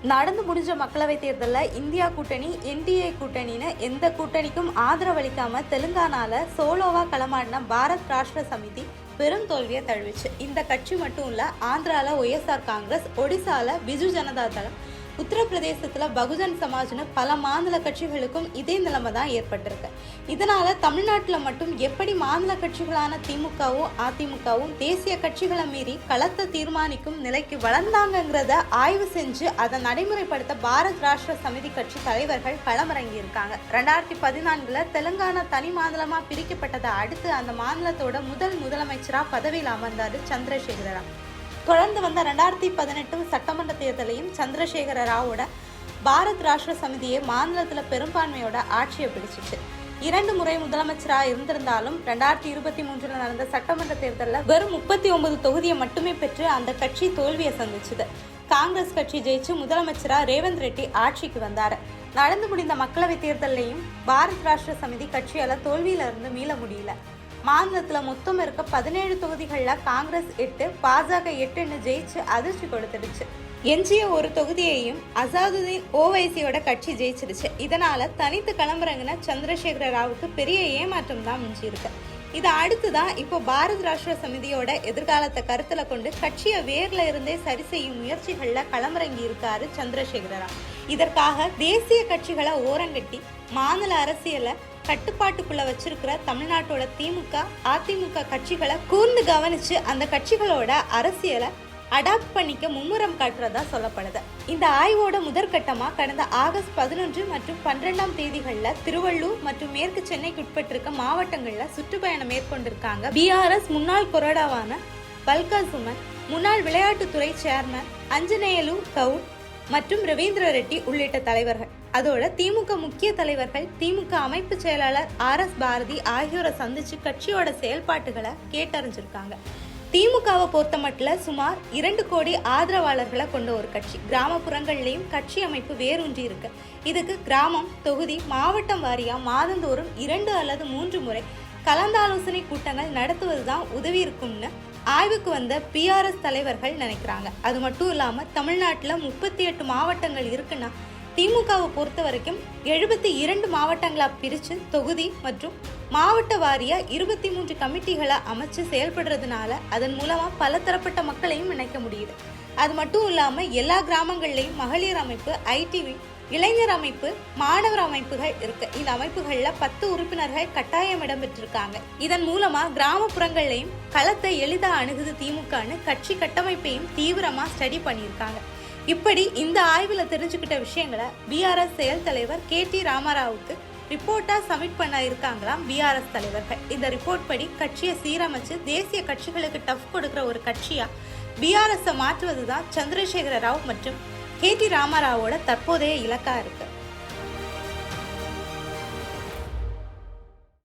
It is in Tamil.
நடந்து முடிஞ்ச மக்களவை தேர்தலில் இந்தியா கூட்டணி என்டிஏ கூட்டணின்னு எந்த கூட்டணிக்கும் ஆதரவளிக்காம தெலுங்கானால சோலோவா களமாடின பாரத் ராஷ்டிர சமிதி பெரும் தோல்வியை தழுவிச்சு. இந்த கட்சி மட்டும் இல்ல, ஆந்திரால ஒய்எஸ்ஆர் காங்கிரஸ், ஒடிசால பிஜு ஜனதா தளம், உத்தரப்பிரதேசத்துல பகுஜன் சமாஜ்னு பல மாநில கட்சிகளுக்கும் இதே நிலைமை தான் ஏற்பட்டிருக்கு. இதனால தமிழ்நாட்டில் மட்டும் எப்படி மாநில கட்சிகளான திமுகவும் அதிமுகவும் தேசிய கட்சிகளை மீறி களத்தை தீர்மானிக்கும் நிலைக்கு வளர்ந்தாங்கிறத ஆய்வு செஞ்சு அதை நடைமுறைப்படுத்த பாரத் ராஷ்டிர சமிதி கட்சி தலைவர்கள் களமிறங்கி இருக்காங்க. 2014 தெலுங்கானா தனி மாநிலமா பிரிக்கப்பட்டதை அடுத்து அந்த மாநிலத்தோட முதலமைச்சரா பதவியில் அமர்ந்தாரு சந்திரசேகர ராவ். தொடர்ந்து வந்த 2018 சட்டமன்ற தேர்தலையும் சந்திரசேகர ராவோட பாரத் ராஷ்டிர சமிதியை மாநிலத்தில் பெரும்பான்மையோட ஆட்சியை பிடிச்சிச்சு. 2 முறை முதலமைச்சராக இருந்திருந்தாலும் 2023 நடந்த சட்டமன்ற தேர்தலில் வெறும் 39 தொகுதியை மட்டுமே பெற்று அந்த கட்சி தோல்வியை சந்திச்சுது. காங்கிரஸ் கட்சி ஜெயிச்சு முதலமைச்சராக ரேவந்த் ரெட்டி ஆட்சிக்கு வந்தார். நடந்து முடிந்த மக்களவை தேர்தலையும் பாரத் ராஷ்டிர சமிதி கட்சியால் தோல்வியிலிருந்து மீள முடியல. மாநிலத்தில் மொத்தம் இருக்க 17 தொகுதிகளில் காங்கிரஸ் 8, பாஜக 8ன்னு ஜெயிச்சு அதிர்ச்சி கொடுத்துடுச்சு. எஞ்சிய ஒரு தொகுதியையும் அசாதுதீன் ஓவைசியோட கட்சி ஜெயிச்சிருச்சு. இதனால தனித்து கிளம்புறங்கின சந்திரசேகர ராவுக்கு பெரிய ஏமாற்றம் தான் மிஞ்சிருக்கு. இதை அடுத்துதான் இப்போ பாரத் ராஷ்டிர சமிதியோட எதிர்காலத்தை கருத்துல கொண்டு கட்சியை வேர்ல இருந்தே சரி செய்யும் முயற்சிகள்ல களமிறங்கி இருக்காரு சந்திரசேகர ராவ். இதற்காக தேசிய கட்சிகளை ஓரங்கட்டி மாநில அரசியலை கட்டுப்பாட்டுக்குள்ள வச்சிருக்கிற தமிழ்நாட்டோட திமுக, அதிமுக கட்சிகளை கூர்ந்து கவனிச்சு அந்த கட்சிகளோட அரசியலை அடாப்ட் பண்ணிக்க மும்முரம் காட்டுறதா சொல்லப்படுது. இந்த ஆய்வோட முதற்கட்டமா கடந்த ஆகஸ்ட் 11 மற்றும் 12ஆம் தேதிகளில் திருவள்ளூர் மற்றும் மேற்கு சென்னைக்கு உட்பட்டிருக்க மாவட்டங்கள்ல சுற்றுப்பயணம் மேற்கொண்டிருக்காங்க பிஆர்எஸ் முன்னாள் கொறடாவான பல்கா சுமன், முன்னாள் விளையாட்டுத்துறை சேர்மன் அஞ்சனேயலு கவுட் மற்றும் ரவீந்திர ரெட்டி உள்ளிட்ட தலைவர்கள். அதோட திமுக முக்கிய தலைவர்கள், திமுக அமைப்பு செயலாளர் RS பாரதி ஆகியோரை சந்திச்சு கட்சியோட செயல்பாட்டுகளை கேட்டறிஞ்சிருக்காங்க. திமுகவை பொறுத்த மட்டும் சுமார் 2 கோடி ஆதரவாளர்களை கொண்ட ஒரு கட்சி. கிராமப்புறங்கள்லையும் கட்சி அமைப்பு வேரூன்றி இருக்கு. இதுக்கு கிராமம், தொகுதி, மாவட்டம் வாரியா மாதந்தோறும் 2 அல்லது 3 முறை கலந்தாலோசனை கூட்டங்கள் நடத்துவதுதான் உதவி இருக்கும்னு ஆய்வுக்கு வந்த பிஆர்எஸ் தலைவர்கள் நினைக்கிறாங்க. அது மட்டும் இல்லாம தமிழ்நாட்டுல 38 மாவட்டங்கள் இருக்குன்னா திமுகவை பொறுத்த வரைக்கும் 72 மாவட்டங்களா பிரிச்சு தொகுதி மற்றும் மாவட்ட வாரியா 23 கமிட்டிகளை அமைச்சு செயல்படுறதுனால அதன் மூலமா பல தரப்பட்ட மக்களையும் இணைக்க முடியுது. அது மட்டும் இல்லாம எல்லா கிராமங்கள்லயும் மகளிர் அமைப்பு, ஐடிவி, இளைஞர் அமைப்பு, மாணவர் அமைப்புகள் இருக்கு. இந்த அமைப்புகள்ல 10 உறுப்பினர்கள் கட்டாயம் இடம்பெற்றிருக்காங்க. இதன் மூலமா கிராமப்புறங்கள்லையும் களத்தை எளிதா அணுகுது திமுகன்னு கட்சி கட்டமைப்பையும் தீவிரமா ஸ்டடி பண்ணியிருக்காங்க. இப்படி இந்த ஆய்வுல தெரிஞ்சுக்கிட்ட விஷயங்களை பிஆர்எஸ் செயல் தலைவர் KT ராமராவுக்கு ரிப்போர்ட்டா சப்மிட் பண்ண இருக்காங்களாம் பிஆர்எஸ் தலைவர்கள். இந்த ரிப்போர்ட் படி கட்சியை சீரமைச்சு தேசிய கட்சிகளுக்கு டஃப் கொடுக்கிற ஒரு கட்சியா பிஆர்எஸ் மாற்றுவதுதான் சந்திரசேகர ராவ் மற்றும் KT ராமராவோட தற்போதைய இலக்கா இருக்கு.